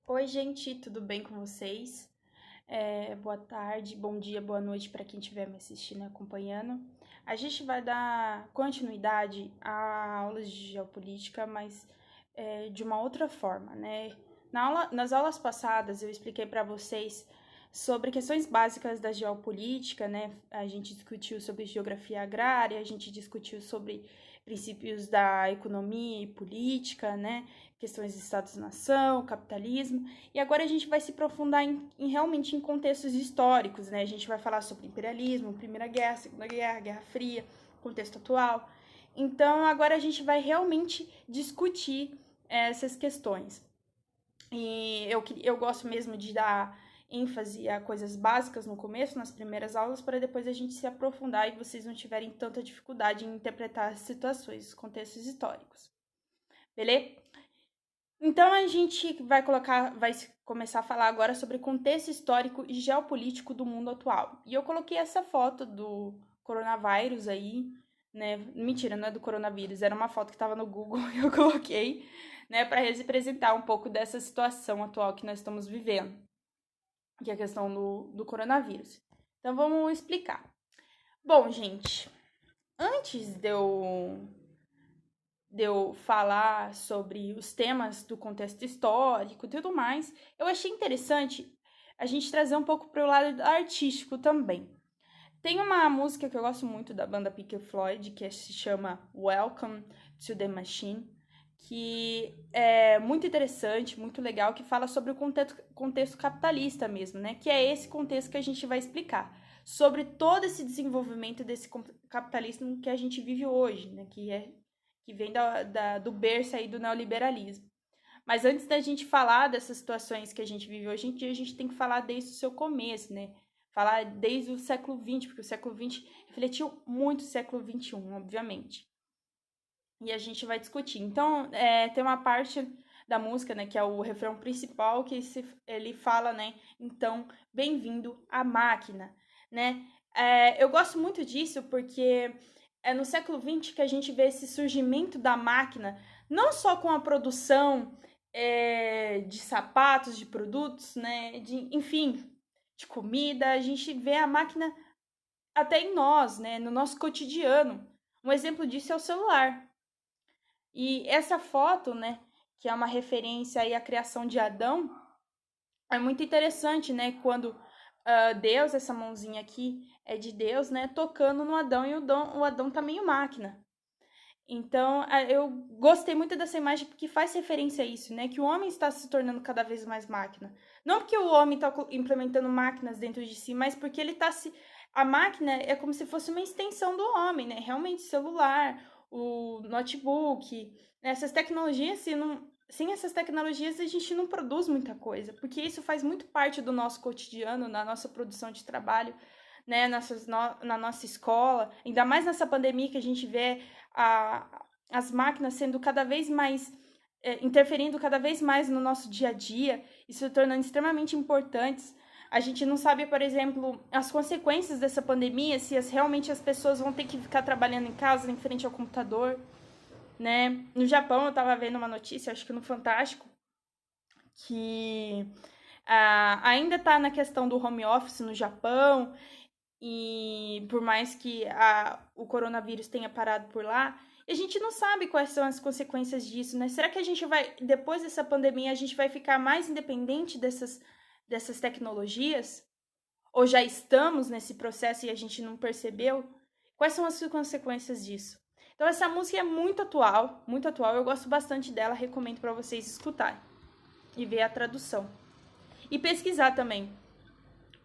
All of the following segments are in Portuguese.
Oi, gente, tudo bem com vocês? Boa tarde, bom dia, boa noite para quem estiver me assistindo e acompanhando. A gente vai dar continuidade a aulas de geopolítica, mas de uma outra forma, né? Nas aulas passadas eu expliquei para vocês sobre questões básicas da geopolítica, né? A gente discutiu sobre geografia agrária, a gente discutiu sobre princípios da economia e política, né? Questões de Estados-nação, capitalismo. E agora a gente vai se aprofundar realmente em contextos históricos, né? A gente vai falar sobre imperialismo, Primeira Guerra, Segunda Guerra, Guerra Fria, contexto atual. Então agora a gente vai realmente discutir essas questões. E eu gosto mesmo de dar ênfase a coisas básicas no começo, nas primeiras aulas, para depois a gente se aprofundar e vocês não tiverem tanta dificuldade em interpretar as situações, os contextos históricos. Beleza? Então a gente vai começar a falar agora sobre contexto histórico e geopolítico do mundo atual. E eu coloquei essa foto do coronavírus aí, né? Mentira, não é do coronavírus, era uma foto que estava no Google e eu coloquei, né, para representar um pouco dessa situação atual que nós estamos vivendo, que é a questão do coronavírus. Então vamos explicar. Bom, gente, antes de eu falar sobre os temas do contexto histórico e tudo mais, eu achei interessante a gente trazer um pouco para o lado artístico também. Tem uma música que eu gosto muito da banda Pink Floyd, que se chama Welcome to the Machine, que é muito interessante, muito legal, que fala sobre o contexto capitalista mesmo, né? Que é esse contexto que a gente vai explicar. Sobre todo esse desenvolvimento desse capitalismo que a gente vive hoje, né? Que vem do berço aí do neoliberalismo. Mas antes da gente falar dessas situações que a gente vive hoje em dia, a gente tem que falar desde o seu começo, né? Falar desde o século XX, porque o século XX refletiu muito o século XXI, obviamente. E a gente vai discutir. Então, tem uma parte da música, né, que é o refrão principal, que ele fala, né, então, bem-vindo à máquina, né? Eu gosto muito disso porque é no século XX que a gente vê esse surgimento da máquina, não só com a produção de sapatos, de produtos, né, enfim, de comida, a gente vê a máquina até em nós, né, no nosso cotidiano. Um exemplo disso é o celular. E essa foto, né, que é uma referência aí à criação de Adão, é muito interessante, né, quando Deus, essa mãozinha aqui é de Deus, né, tocando no Adão e o Adão tá meio máquina. Então, eu gostei muito dessa imagem porque faz referência a isso, né? Que o homem está se tornando cada vez mais máquina. Não porque o homem está implementando máquinas dentro de si, mas porque ele está se. A máquina é como se fosse uma extensão do homem, né? Realmente, celular, o notebook, né? Essas tecnologias, sem essas tecnologias, a gente não produz muita coisa, porque isso faz muito parte do nosso cotidiano, na nossa produção de trabalho, né? Na nossa escola, ainda mais nessa pandemia que a gente vê as máquinas sendo cada vez mais interferindo cada vez mais no nosso dia a dia e se tornando extremamente importantes. A gente não sabe, por exemplo, as consequências dessa pandemia, se realmente as pessoas vão ter que ficar trabalhando em casa, em frente ao computador, né? No Japão, eu estava vendo uma notícia, acho que no Fantástico, que ainda está na questão do home office no Japão, e por mais que o coronavírus tenha parado por lá, a gente não sabe quais são as consequências disso, né? Será que a gente vai, depois dessa pandemia, a gente vai ficar mais independente dessas tecnologias? Ou já estamos nesse processo e a gente não percebeu? Quais são as consequências disso? Então, essa música é muito atual, muito atual. Eu gosto bastante dela, recomendo para vocês escutarem e ver a tradução. E pesquisar também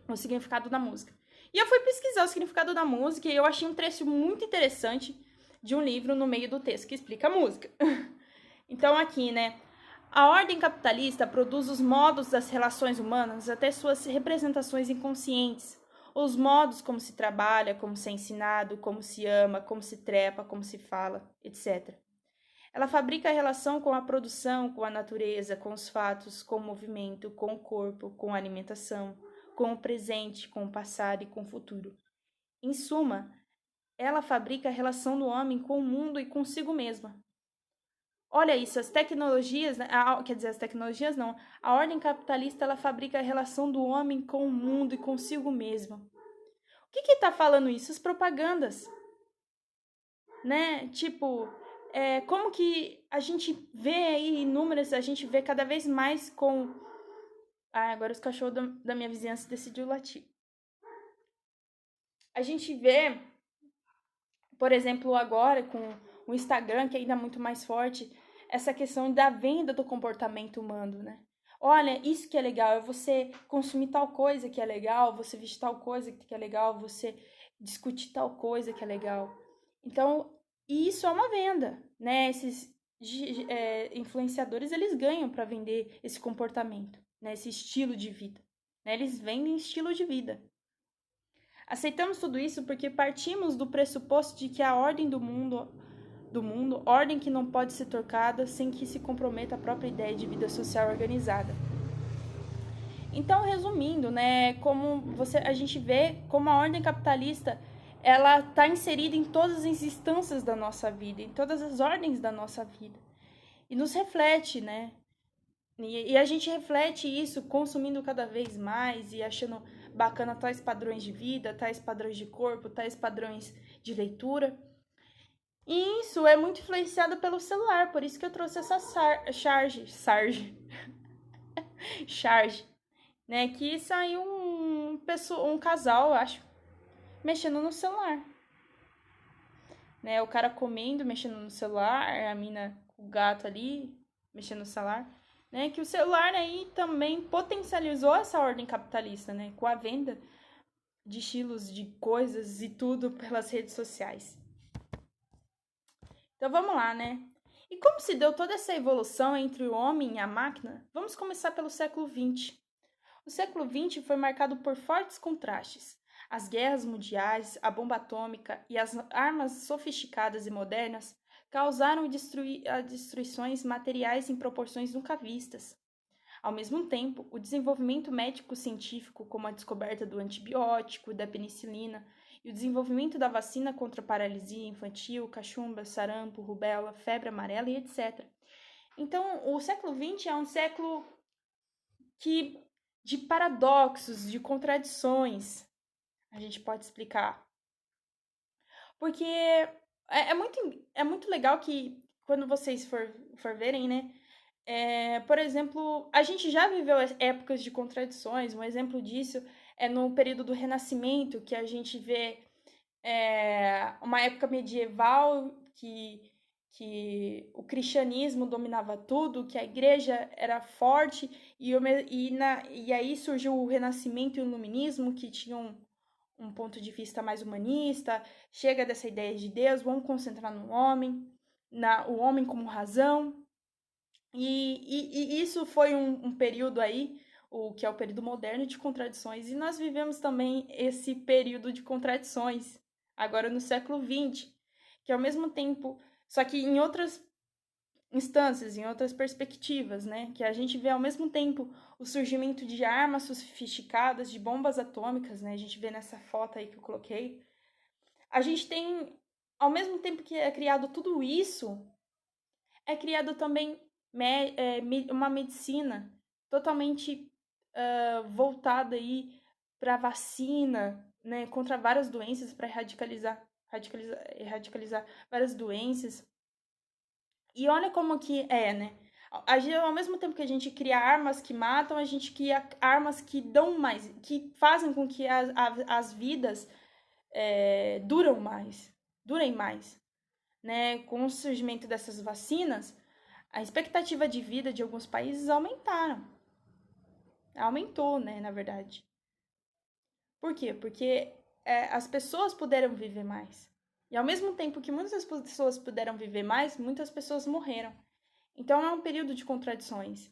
o significado da música. E eu fui pesquisar o significado da música e eu achei um trecho muito interessante de um livro no meio do texto que explica a música. Então, aqui, né? A ordem capitalista produz os modos das relações humanas até suas representações inconscientes. Os modos como se trabalha, como se é ensinado, como se ama, como se trepa, como se fala, etc. Ela fabrica a relação com a produção, com a natureza, com os fatos, com o movimento, com o corpo, com a alimentação, com o presente, com o passado e com o futuro. Em suma, ela fabrica a relação do homem com o mundo e consigo mesma. Olha isso, as tecnologias, né? Quer dizer, as tecnologias não. A ordem capitalista, ela fabrica a relação do homem com o mundo e consigo mesmo. O que tá falando isso? As propagandas, né? Tipo, como que a gente vê aí números, a gente vê cada vez mais com... Ah, agora os cachorros da minha vizinhança decidiu latir. A gente vê, por exemplo, agora com o Instagram, que ainda é muito mais forte, essa questão da venda do comportamento humano, né? Olha, isso que é legal, é você consumir tal coisa que é legal, você vestir tal coisa que é legal, você discutir tal coisa que é legal. Então, isso é uma venda, né? Esses influenciadores, eles ganham para vender esse comportamento, né? Esse estilo de vida. Né? Eles vendem estilo de vida. Aceitamos tudo isso porque partimos do pressuposto de que a ordem do mundo, ordem que não pode ser trocada sem que se comprometa a própria ideia de vida social organizada. Então, resumindo, né, a gente vê como a ordem capitalista ela está inserida em todas as instâncias da nossa vida, em todas as ordens da nossa vida. E nos reflete, né? E a gente reflete isso consumindo cada vez mais e achando bacana tais padrões de vida, tais padrões de corpo, tais padrões de leitura. E isso é muito influenciado pelo celular, por isso que eu trouxe essa charge, né? Que saiu um casal, eu acho, mexendo no celular. Né? O cara comendo, mexendo no celular, a mina com o gato ali, mexendo no celular. Né, que o celular aí também potencializou essa ordem capitalista, né, com a venda de estilos, de coisas e tudo pelas redes sociais. Então vamos lá, né? E como se deu toda essa evolução entre o homem e a máquina? Vamos começar pelo século XX. O século XX foi marcado por fortes contrastes. As guerras mundiais, a bomba atômica e as armas sofisticadas e modernas causaram destruições materiais em proporções nunca vistas. Ao mesmo tempo, o desenvolvimento médico-científico, como a descoberta do antibiótico, da penicilina, e o desenvolvimento da vacina contra a paralisia infantil, cachumba, sarampo, rubéola, febre amarela e etc. Então, o século XX é um século de paradoxos, de contradições, a gente pode explicar. Porque é muito legal que, quando vocês for verem, né, por exemplo, a gente já viveu épocas de contradições. Um exemplo disso é no período do Renascimento, que a gente vê uma época medieval que o cristianismo dominava tudo, que a igreja era forte, e aí surgiu o Renascimento e o Iluminismo, que tinham um ponto de vista mais humanista, chega dessa ideia de Deus, vamos concentrar no homem, o homem como razão. E isso foi um período aí, o que é o período moderno de contradições, e nós vivemos também esse período de contradições, agora no século XX, que ao mesmo tempo, só que em outras instâncias, em outras perspectivas, né? Que a gente vê ao mesmo tempo o surgimento de armas sofisticadas, de bombas atômicas, né? A gente vê nessa foto aí que eu coloquei. A gente tem, ao mesmo tempo que é criado tudo isso, é criado também uma medicina totalmente voltada aí para vacina, né, contra várias doenças, para radicalizar várias doenças. E olha como que né? Ao mesmo tempo que a gente cria armas que matam, a gente cria armas que dão mais, que fazem com que as vidas durem mais, né? Com o surgimento dessas vacinas, a expectativa de vida de alguns países aumentou, né, na verdade. Por quê? Porque as pessoas puderam viver mais. E ao mesmo tempo que muitas pessoas puderam viver mais, muitas pessoas morreram. Então é um período de contradições.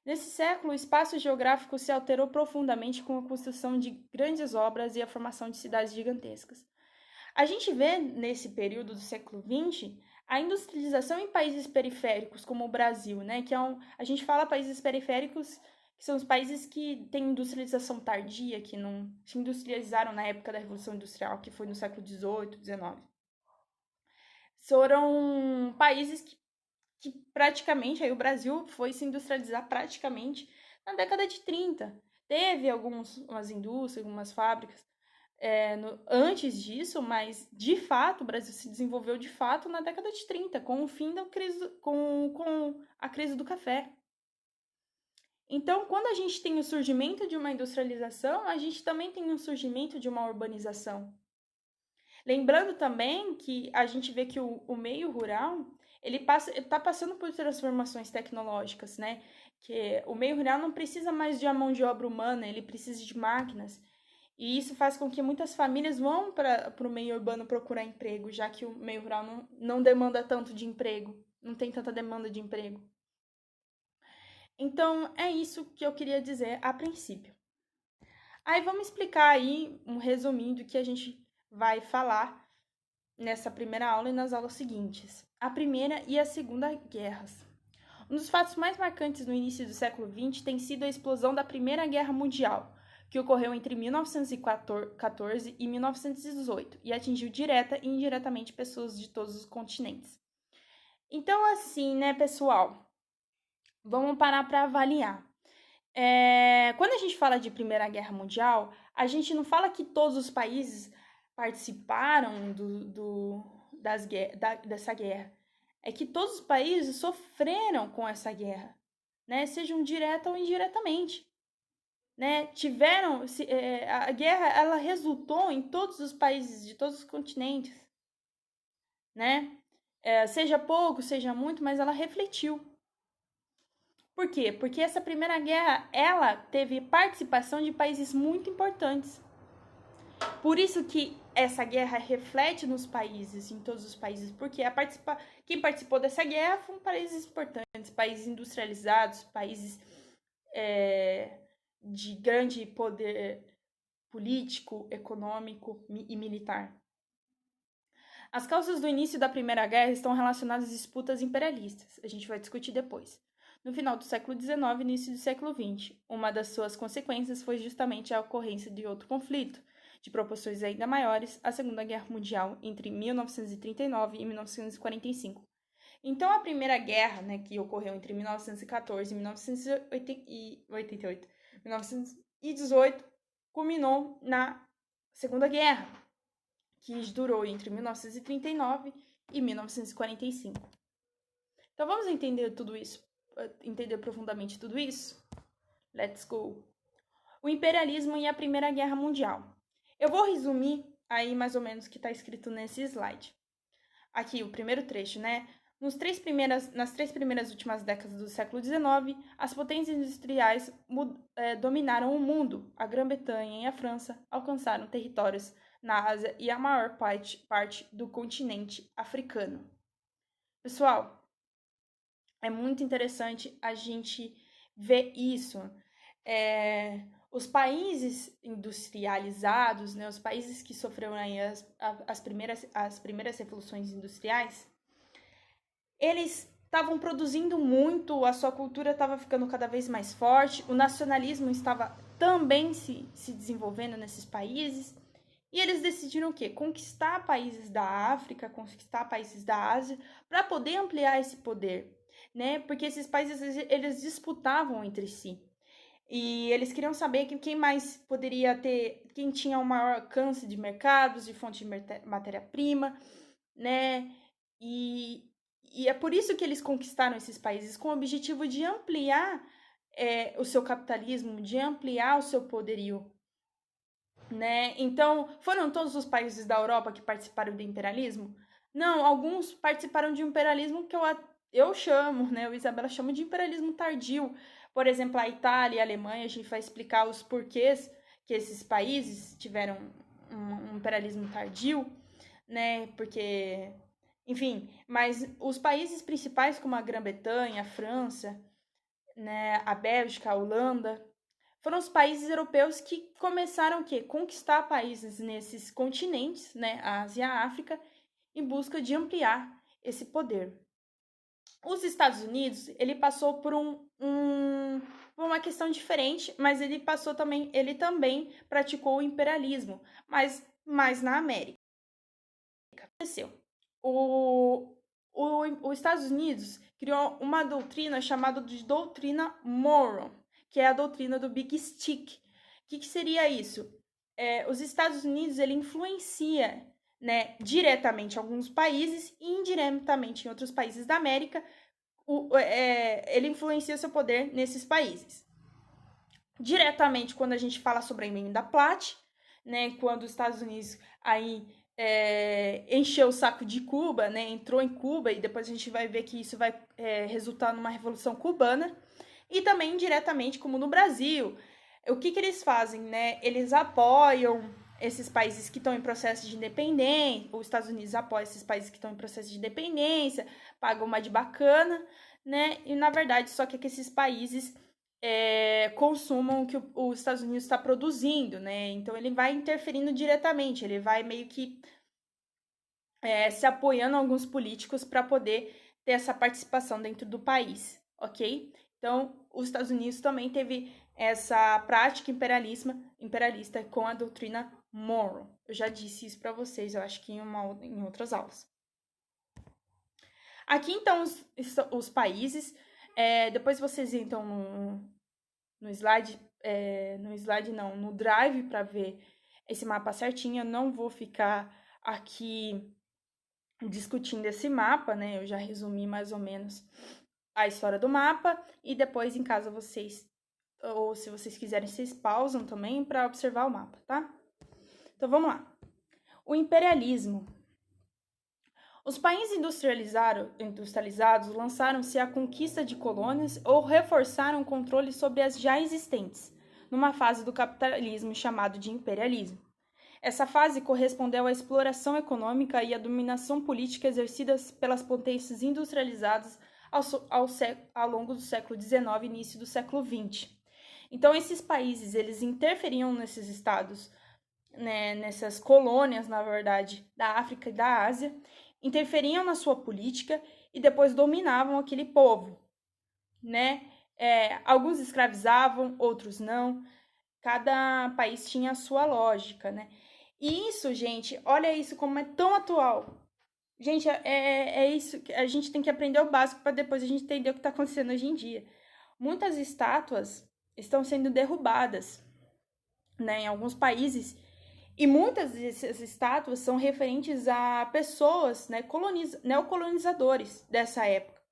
Nesse século, o espaço geográfico se alterou profundamente com a construção de grandes obras e a formação de cidades gigantescas. A gente vê, nesse período do século XX, a industrialização em países periféricos, como o Brasil, né? Que a gente fala países periféricos, que são os países que têm industrialização tardia, que não se industrializaram na época da Revolução Industrial, que foi no século XVIII, XIX. Foram países que praticamente, aí o Brasil foi se industrializar praticamente na década de 30. Teve umas indústrias, algumas fábricas antes disso, mas de fato o Brasil se desenvolveu de fato na década de 30, com o fim da crise, com a crise do café. Então, quando a gente tem o surgimento de uma industrialização, a gente também tem o surgimento de uma urbanização. Lembrando também que a gente vê que o meio rural, ele está passando por transformações tecnológicas, né? Que o meio rural não precisa mais de uma mão de obra humana, ele precisa de máquinas. E isso faz com que muitas famílias vão para o meio urbano procurar emprego, já que o meio rural não demanda tanto de emprego, não tem tanta demanda de emprego. Então, é isso que eu queria dizer a princípio. Aí vamos explicar aí um resuminho do que a gente vai falar nessa primeira aula e nas aulas seguintes. A Primeira e a Segunda Guerras. Um dos fatos mais marcantes no início do século XX tem sido a explosão da Primeira Guerra Mundial, que ocorreu entre 1914 e 1918 e atingiu direta e indiretamente pessoas de todos os continentes. Então, assim, né, pessoal, vamos parar para avaliar. Quando a gente fala de Primeira Guerra Mundial, a gente não fala que todos os países participaram dessa guerra. É que todos os países sofreram com essa guerra, né? Sejam direta ou indiretamente. Né? A guerra ela resultou em todos os países de todos os continentes. Né? Seja pouco, seja muito, mas ela refletiu. Por quê? Porque essa Primeira Guerra, ela teve participação de países muito importantes. Por isso que essa guerra reflete nos países, em todos os países, porque quem participou dessa guerra foram países importantes, países industrializados, países de grande poder político, econômico e militar. As causas do início da Primeira Guerra estão relacionadas às disputas imperialistas. A gente vai discutir depois. No final do século XIX e início do século XX, uma das suas consequências foi justamente a ocorrência de outro conflito, de proporções ainda maiores, a Segunda Guerra Mundial, entre 1939 e 1945. Então, a Primeira Guerra, né, que ocorreu entre 1914 e 1918, culminou na Segunda Guerra, que durou entre 1939 e 1945. Então, vamos entender tudo isso, entender profundamente tudo isso? Let's go! O imperialismo e a Primeira Guerra Mundial. Eu vou resumir aí mais ou menos o que está escrito nesse slide. Aqui, o primeiro trecho, né? Nas três primeiras últimas décadas do século XIX, as potências industriais dominaram o mundo. A Grã-Bretanha e a França alcançaram territórios na Ásia e a maior parte do continente africano. Pessoal, é muito interessante a gente ver isso. Os países industrializados, né, os países que sofreram aí as primeiras revoluções industriais, eles estavam produzindo muito, a sua cultura estava ficando cada vez mais forte, o nacionalismo estava também se desenvolvendo nesses países, e eles decidiram o quê? Conquistar países da África, conquistar países da Ásia, para poder ampliar esse poder, né? Porque esses países, eles disputavam entre si. E eles queriam saber quem mais poderia ter, quem tinha o maior alcance de mercados, de fonte de matéria-prima, né? E é por isso que eles conquistaram esses países, com o objetivo de ampliar o seu capitalismo, de ampliar o seu poderio, né? Então, foram todos os países da Europa que participaram do imperialismo? Não, alguns participaram de um imperialismo que eu chamo, né? O Isabela chama de imperialismo tardio. Por exemplo, a Itália e a Alemanha, a gente vai explicar os porquês que esses países tiveram um imperialismo tardio, né? Porque, enfim, mas os países principais como a Grã-Bretanha, a França, né, a Bélgica, a Holanda, foram os países europeus que começaram o quê? Conquistar países nesses continentes, né, a Ásia e a África, em busca de ampliar esse poder. Os Estados Unidos, ele passou por uma questão diferente, mas ele também praticou o imperialismo, mas mais na América. O que aconteceu? Os Estados Unidos, criou uma doutrina chamada de doutrina Monroe, que é a doutrina do Big Stick. O que seria isso? Os Estados Unidos, ele influencia, né, diretamente alguns países e indiretamente em outros países da América, ele influencia seu poder nesses países. Diretamente, quando a gente fala sobre a emenda Platt, né, quando os Estados Unidos aí encheu o saco de Cuba, né, entrou em Cuba, e depois a gente vai ver que isso vai resultar numa revolução cubana, e também indiretamente, como no Brasil. O que eles fazem, né? Eles apoiam esses países que estão em processo de independência, os Estados Unidos apoia esses países que estão em processo de independência, pagam uma de bacana, né? E na verdade só quer que esses países consumam o que os Estados Unidos está produzindo, né? Então ele vai interferindo diretamente, ele vai meio que se apoiando a alguns políticos para poder ter essa participação dentro do país, ok? Então, os Estados Unidos também teve essa prática imperialista com a doutrina Monroe. Eu já disse isso para vocês, eu acho que em outras aulas. Aqui, então, os países. Depois vocês entram no slide, no Drive para ver esse mapa certinho. Eu não vou ficar aqui discutindo esse mapa, né? Eu já resumi mais ou menos a história do mapa, e depois em casa vocês, ou se vocês quiserem, vocês pausam também para observar o mapa, tá? Então vamos lá. O imperialismo. Os países industrializados lançaram-se à conquista de colônias ou reforçaram o controle sobre as já existentes, numa fase do capitalismo chamado de imperialismo. Essa fase correspondeu à exploração econômica e à dominação política exercidas pelas potências industrializadas ao longo do século XIX e início do século XX. Então, esses países, eles interferiam nesses estados, né, nessas colônias, na verdade, da África e da Ásia, interferiam na sua política e depois dominavam aquele povo, né? Alguns escravizavam, outros não. Cada país tinha a sua lógica, né? E isso, gente, olha isso como é tão atual. Gente, é isso que a gente tem que aprender o básico para depois a gente entender o que está acontecendo hoje em dia. Muitas estátuas estão sendo derrubadas, né, em alguns países, e muitas dessas estátuas são referentes a pessoas, né, neocolonizadores dessa época.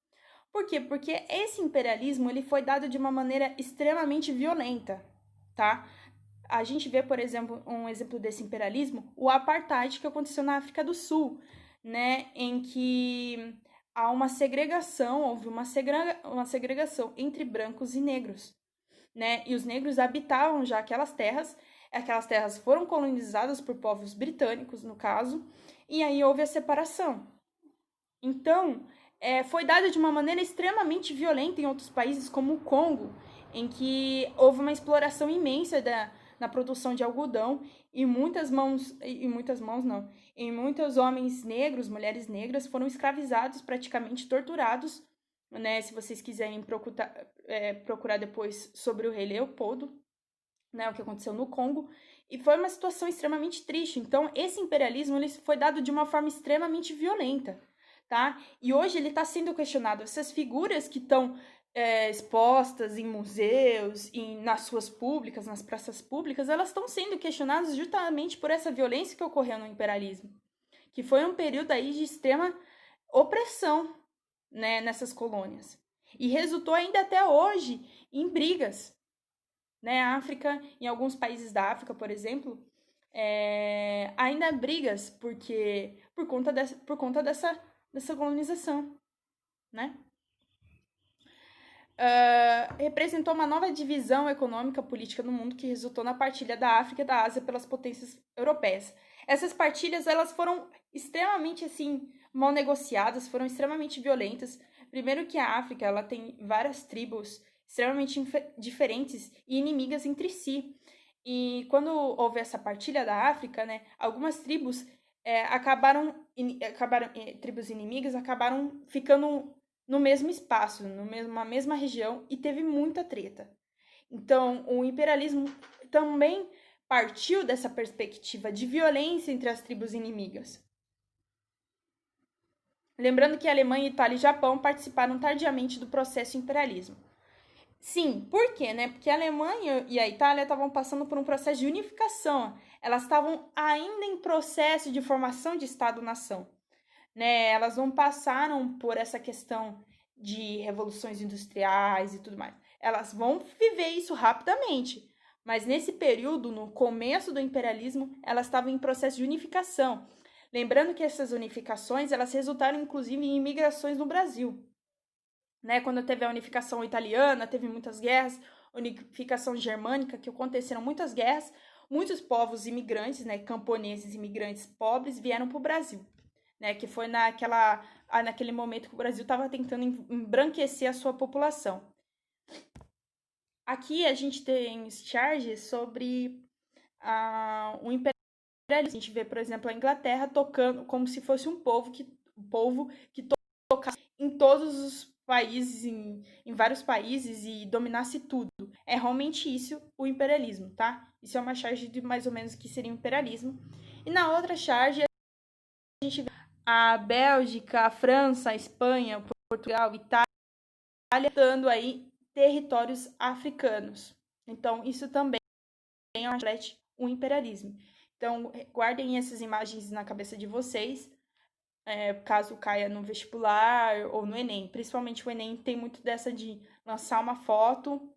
Por quê? Porque esse imperialismo ele foi dado de uma maneira extremamente violenta, tá? A gente vê, por exemplo, um exemplo desse imperialismo, o apartheid que aconteceu na África do Sul, né, em que há uma segregação, houve uma segregação entre brancos e negros, né, e os negros habitavam já aquelas terras foram colonizadas por povos britânicos, no caso, e aí houve a separação. Então, foi dada de uma maneira extremamente violenta em outros países, como o Congo, em que houve uma exploração imensa na produção de algodão e muitos homens negros, mulheres negras foram escravizados, praticamente torturados, né? Se vocês quiserem procurar depois sobre o rei Leopoldo, né? O que aconteceu no Congo, e foi uma situação extremamente triste. Então, esse imperialismo ele foi dado de uma forma extremamente violenta, tá? E hoje ele está sendo questionado. Essas figuras que estão expostas em museus, nas ruas públicas, nas praças públicas, elas estão sendo questionadas justamente por essa violência que ocorreu no imperialismo, que foi um período aí de extrema opressão, né, nessas colônias, e resultou ainda até hoje em brigas, né? A África, em alguns países da África, por exemplo, ainda há brigas por conta dessa colonização, né? Representou uma nova divisão econômica política no mundo que resultou na partilha da África e da Ásia pelas potências europeias. Essas partilhas elas foram extremamente assim mal negociadas, foram extremamente violentas. Primeiro que a África ela tem várias tribos extremamente tribos e inimigas entre si. E quando houve essa partilha da África, né, algumas tribos tribos inimigas acabaram ficando no mesmo espaço, na mesma região, e teve muita treta. Então, o imperialismo também partiu dessa perspectiva de violência entre as tribos inimigas. Lembrando que a Alemanha, Itália e Japão participaram tardiamente do processo imperialismo. Sim, por quê, né? Porque a Alemanha e a Itália estavam passando por um processo de unificação. Elas estavam ainda em processo de formação de Estado-nação, né? Elas não passaram por essa questão de revoluções industriais e tudo mais. Elas vão viver isso rapidamente. Mas nesse período, no começo do imperialismo, elas estavam em processo de unificação. Lembrando que essas unificações, elas resultaram inclusive em imigrações no Brasil. Né? Quando teve a unificação italiana, teve muitas guerras, unificação germânica, que aconteceram muitas guerras, muitos povos imigrantes, né, camponeses imigrantes pobres vieram para o Brasil, né, que foi naquele momento que o Brasil estava tentando embranquecer a sua população. Aqui a gente tem charges sobre o imperialismo. A gente vê, por exemplo, a Inglaterra tocando como se fosse um povo que tocasse em todos os países, em vários países e dominasse tudo. É realmente isso o imperialismo, tá? Isso é uma charge de mais ou menos que seria o imperialismo. E na outra charge a gente vê a Bélgica, a França, a Espanha, Portugal, Itália, dando aí territórios africanos. Então, isso também reflete o imperialismo. Então, guardem essas imagens na cabeça de vocês, caso caia no vestibular ou no Enem. Principalmente o Enem tem muito dessa de lançar uma foto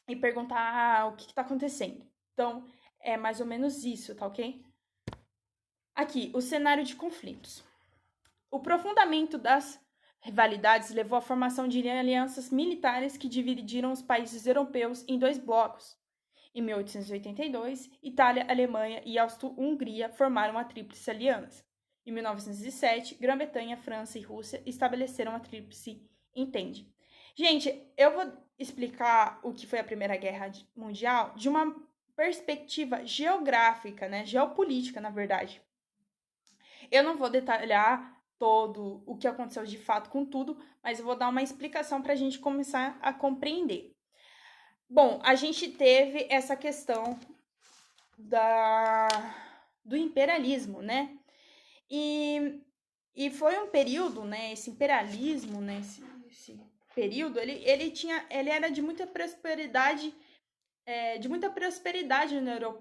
e perguntar o que está acontecendo. Então, é mais ou menos isso, tá ok? Aqui, o cenário de conflitos. O aprofundamento das rivalidades levou à formação de alianças militares que dividiram os países europeus em dois blocos. Em 1882, Itália, Alemanha e Áustria-Hungria formaram a Tríplice Aliança. Em 1907, Grã-Bretanha, França e Rússia estabeleceram a Tríplice Entente. Gente, eu vou explicar o que foi a Primeira Guerra Mundial de uma perspectiva geográfica, né? Geopolítica, na verdade. Eu não vou detalhar todo o que aconteceu de fato com tudo, mas eu vou dar uma explicação para a gente começar a compreender. Bom, a gente teve essa questão do imperialismo, né? E foi um período, né? Esse imperialismo, né? Esse período, ele era de muita prosperidade,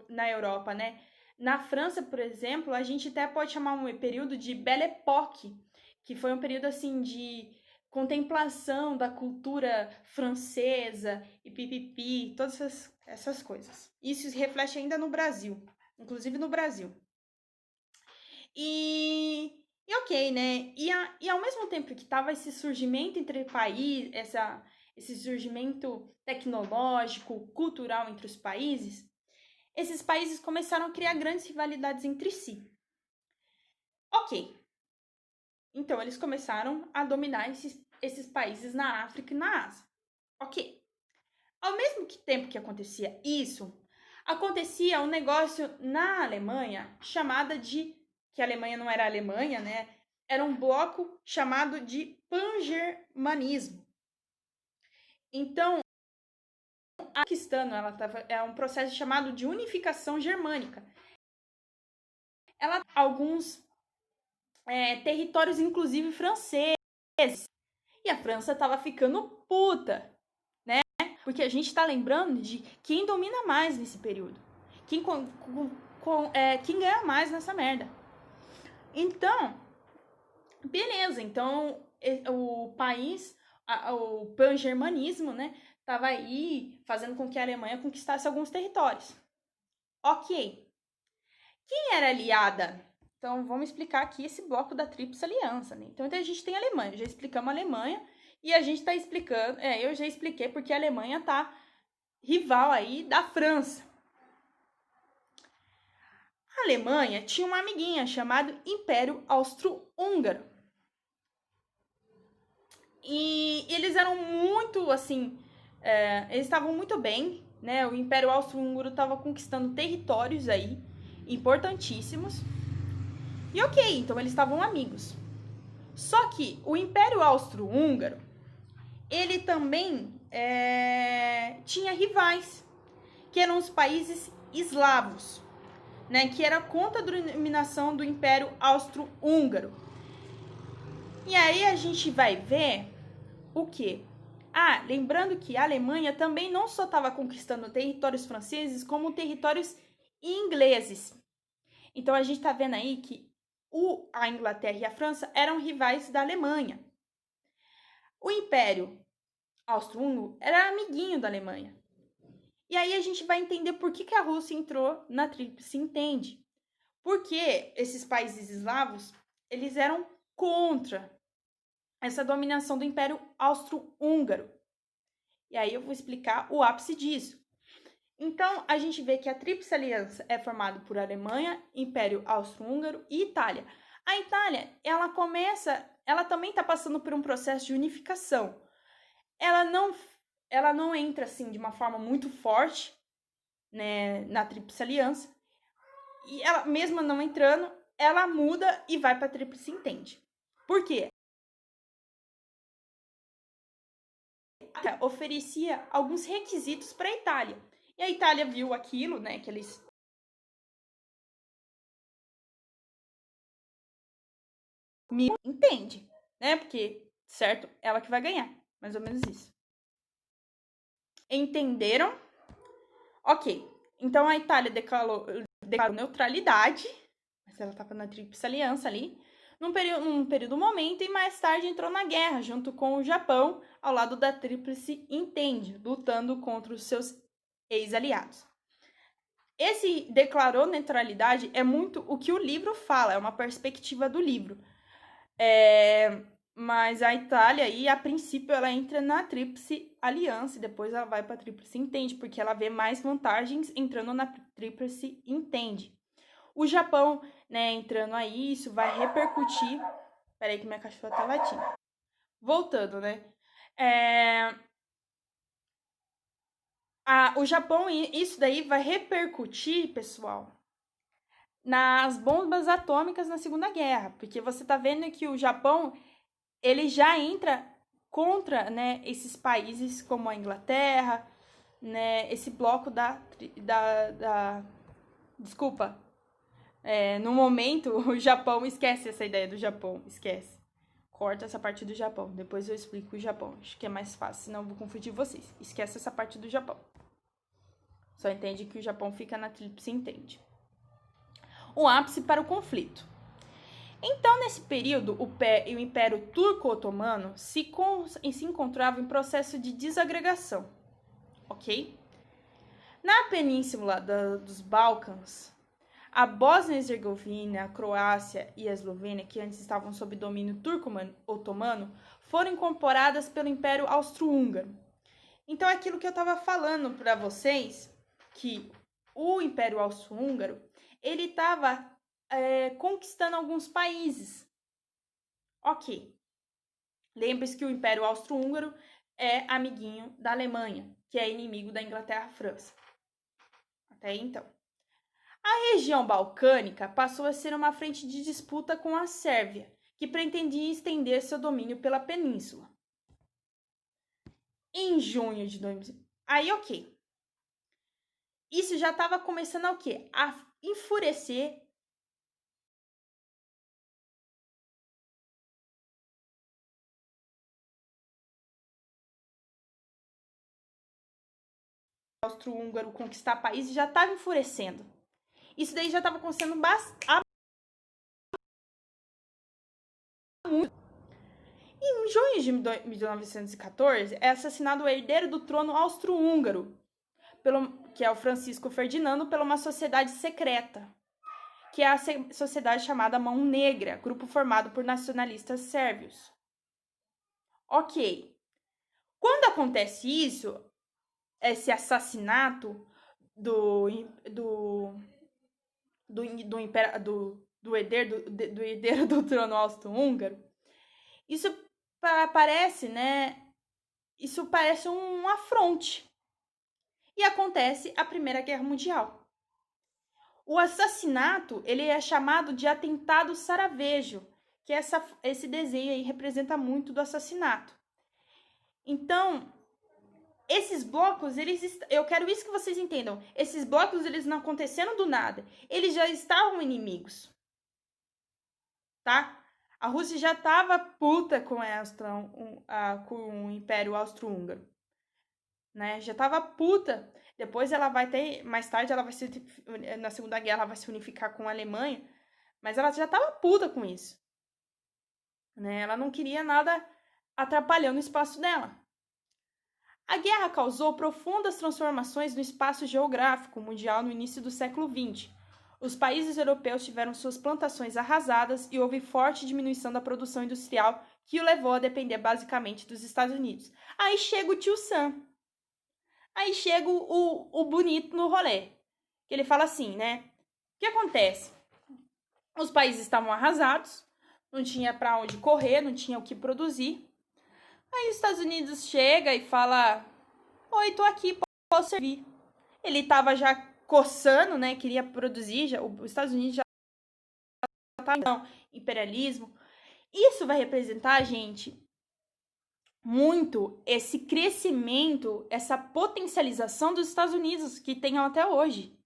na Europa, né? Na França, por exemplo, a gente até pode chamar um período de Belle Époque, que foi um período assim de contemplação da cultura francesa e pipipi, todas essas coisas. Isso se reflete ainda no Brasil, inclusive no Brasil. E ok, né? E ao mesmo tempo que tava esse surgimento entre países, esse surgimento tecnológico, cultural entre os países, esses países começaram a criar grandes rivalidades entre si. Ok. Então, eles começaram a dominar esses países na África e na Ásia. Ok. Ao mesmo tempo que acontecia isso, acontecia um negócio na Alemanha chamada de... que a Alemanha não era a Alemanha, né? Era um bloco chamado de pangermanismo. Então, a conquistando, é um processo chamado de unificação germânica. Ela alguns territórios, inclusive franceses. E a França estava ficando puta, né? Porque a gente está lembrando de quem domina mais nesse período. Quem ganha mais nessa merda. Então, beleza. Então, o país, o pan-germanismo, né? Tava aí fazendo com que a Alemanha conquistasse alguns territórios. Ok. Quem era aliada? Então, vamos explicar aqui esse bloco da Tríplice Aliança, né? Então, a gente tem a Alemanha. Já explicamos a Alemanha. E a gente tá explicando... eu já expliquei porque a Alemanha tá rival aí da França. A Alemanha tinha uma amiguinha chamada Império Austro-Húngaro. E eles eram muito, assim... eles estavam muito bem, né? O Império Austro-Húngaro estava conquistando territórios aí importantíssimos. E ok, então eles estavam amigos. Só que o Império Austro-Húngaro, ele também tinha rivais, que eram os países eslavos, né? Que era contra a dominação do Império Austro-Húngaro. E aí a gente vai ver o quê? Ah, lembrando que a Alemanha também não só estava conquistando territórios franceses, como territórios ingleses. Então a gente está vendo aí que a Inglaterra e a França eram rivais da Alemanha. O Império Austro-Húngaro era amiguinho da Alemanha. E aí a gente vai entender por que a Rússia entrou na Tríplice Entende. Porque esses países eslavos, eles eram contra essa dominação do Império Austro-Húngaro. E aí eu vou explicar o ápice disso. Então, a gente vê que a Tríplice Aliança é formada por Alemanha, Império Austro-Húngaro e Itália. A Itália, ela também está passando por um processo de unificação. Ela não entra assim de uma forma muito forte, né, na Tríplice Aliança. E ela, mesmo não entrando, ela muda e vai para a Tríplice Entende. Por quê? Oferecia alguns requisitos para a Itália. E a Itália viu aquilo, né, que eles me entende, né? Porque, certo, ela que vai ganhar, mais ou menos isso. Entenderam? OK. Então a Itália declarou neutralidade, mas ela estava na Tríplice Aliança ali, num período momento, e mais tarde entrou na guerra junto com o Japão ao lado da Tríplice Entende, lutando contra os seus ex-aliados. Esse declarou neutralidade é muito o que o livro fala, é uma perspectiva do livro. Mas a Itália aí, a princípio, ela entra na Tríplice Aliança e depois ela vai para a Tríplice Entende, porque ela vê mais vantagens entrando na Tríplice Entende. O Japão, né, entrando aí, isso vai repercutir. Peraí que minha cachorra tá latindo. Voltando, né? O Japão, isso daí vai repercutir, pessoal, nas bombas atômicas na Segunda Guerra, porque você tá vendo que o Japão, ele já entra contra, né, esses países como a Inglaterra, né, esse bloco desculpa, no momento o Japão, esquece essa ideia do Japão, esquece. Corta essa parte do Japão, depois eu explico o Japão, acho que é mais fácil, senão eu vou confundir vocês. Esquece essa parte do Japão. Só entende que o Japão fica na Tríplice Entende. O ápice para o conflito. Então, nesse período, o Império Turco-Otomano se encontrava em processo de desagregação, ok? Na península dos Balcãs, a Bósnia-Herzegovina, a Croácia e a Eslovênia, que antes estavam sob domínio turco-otomano, foram incorporadas pelo Império Austro-Húngaro. Então, aquilo que eu estava falando para vocês, que o Império Austro-Húngaro, ele estava conquistando alguns países. Ok. Lembre-se que o Império Austro-Húngaro é amiguinho da Alemanha, que é inimigo da Inglaterra e França. Até então. A região balcânica passou a ser uma frente de disputa com a Sérvia, que pretendia estender seu domínio pela península. Em junho de 2000... Aí, ok. Isso já estava começando a o quê? A enfurecer o austro-húngaro conquistar países, já estava enfurecendo. Isso daí já estava acontecendo muito. Em junho de 1914, é assassinado o herdeiro do trono austro-húngaro, que é o Francisco Ferdinando, por uma sociedade secreta, que é a sociedade chamada Mão Negra, grupo formado por nacionalistas sérvios. Ok. Quando acontece isso, esse assassinato do herdeiro do trono austro-húngaro, isso parece, né? Isso parece um afronte. E acontece a Primeira Guerra Mundial. O assassinato, ele é chamado de atentado Sarajevo, que esse desenho aí representa muito do assassinato. Então, esses blocos, eu quero isso que vocês entendam. Esses blocos, eles não aconteceram do nada. Eles já estavam inimigos. Tá? A Rússia já estava puta com com o Império Austro-Húngaro, né? Já estava puta. Depois ela vai ter, mais tarde ela vai se, na Segunda Guerra ela vai se unificar com a Alemanha, mas ela já estava puta com isso, né? Ela não queria nada atrapalhando o espaço dela. A guerra causou profundas transformações no espaço geográfico mundial no início do século XX. Os países europeus tiveram suas plantações arrasadas e houve forte diminuição da produção industrial que o levou a depender basicamente dos Estados Unidos. Aí chega o tio Sam. Aí chega o bonito no rolê. Que ele fala assim, né? O que acontece? Os países estavam arrasados, não tinha para onde correr, não tinha o que produzir. Aí os Estados Unidos chega e fala: oi, tô aqui, posso servir. Ele tava já coçando, né? Queria produzir, já, os Estados Unidos já estavam imperialismo. Isso vai representar, gente, muito esse crescimento, essa potencialização dos Estados Unidos que tem até hoje.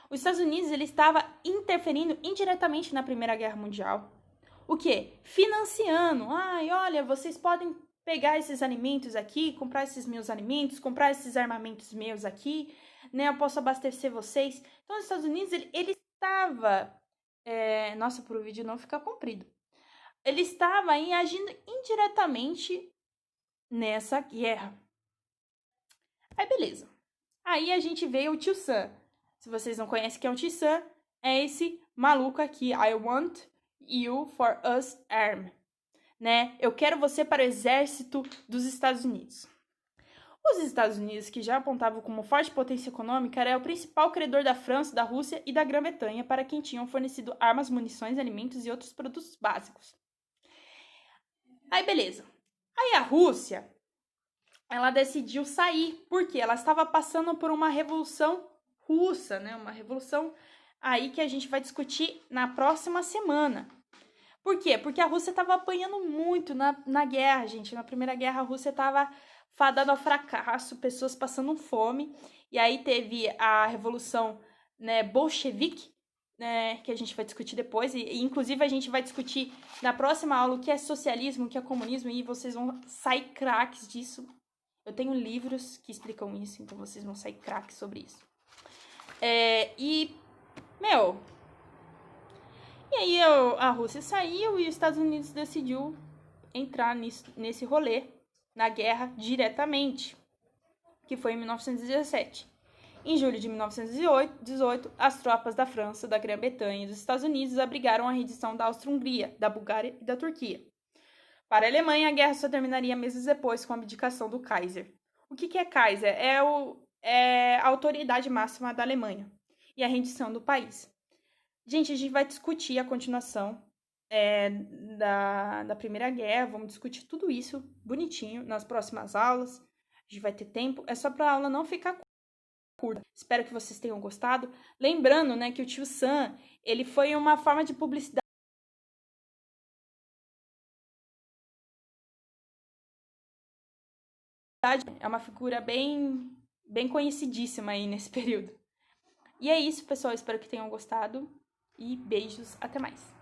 Os Estados Unidos ele estava interferindo indiretamente na Primeira Guerra Mundial. O quê? Financiando. Ai, olha, vocês podem pegar esses alimentos aqui, comprar esses meus alimentos, comprar esses armamentos meus aqui, né? Eu posso abastecer vocês. Então, os Estados Unidos, ele estava... Nossa, para o vídeo não ficar comprido. Ele estava aí agindo indiretamente nessa guerra. Aí, beleza. Aí a gente vê o tio Sam. Se vocês não conhecem quem é o tio Sam, é esse maluco aqui. I want you for us arm. Né? Eu quero você para o exército dos Estados Unidos. Os Estados Unidos, que já apontavam como forte potência econômica, era o principal credor da França, da Rússia e da Grã-Bretanha, para quem tinham fornecido armas, munições, alimentos e outros produtos básicos. Aí, beleza. Aí a Rússia, ela decidiu sair, porque ela estava passando por uma revolução russa, né? Uma revolução aí que a gente vai discutir na próxima semana. Por quê? Porque a Rússia estava apanhando muito na guerra, gente. Na Primeira Guerra, a Rússia estava fadada ao fracasso, pessoas passando fome. E aí teve a Revolução, né, bolchevique, né, que a gente vai discutir depois. E inclusive, a gente vai discutir na próxima aula o que é socialismo, o que é comunismo. E vocês vão sair craques disso. Eu tenho livros que explicam isso, então vocês vão sair craques sobre isso. E aí a Rússia saiu e os Estados Unidos decidiu entrar nesse rolê, na guerra, diretamente, que foi em 1917. Em julho de 1918, as tropas da França, da Grã-Bretanha e dos Estados Unidos abrigaram a rendição da Áustria-Hungria, da Bulgária e da Turquia. Para a Alemanha, a guerra só terminaria meses depois com a abdicação do Kaiser. O que é Kaiser? É a autoridade máxima da Alemanha e a rendição do país. Gente, a gente vai discutir a continuação da Primeira Guerra, vamos discutir tudo isso bonitinho nas próximas aulas. A gente vai ter tempo, é só para a aula não ficar curta. Espero que vocês tenham gostado. Lembrando, né, que o tio Sam, ele foi uma forma de publicidade. É uma figura bem conhecidíssima aí nesse período. E é isso, pessoal. Espero que tenham gostado. E beijos. Até mais.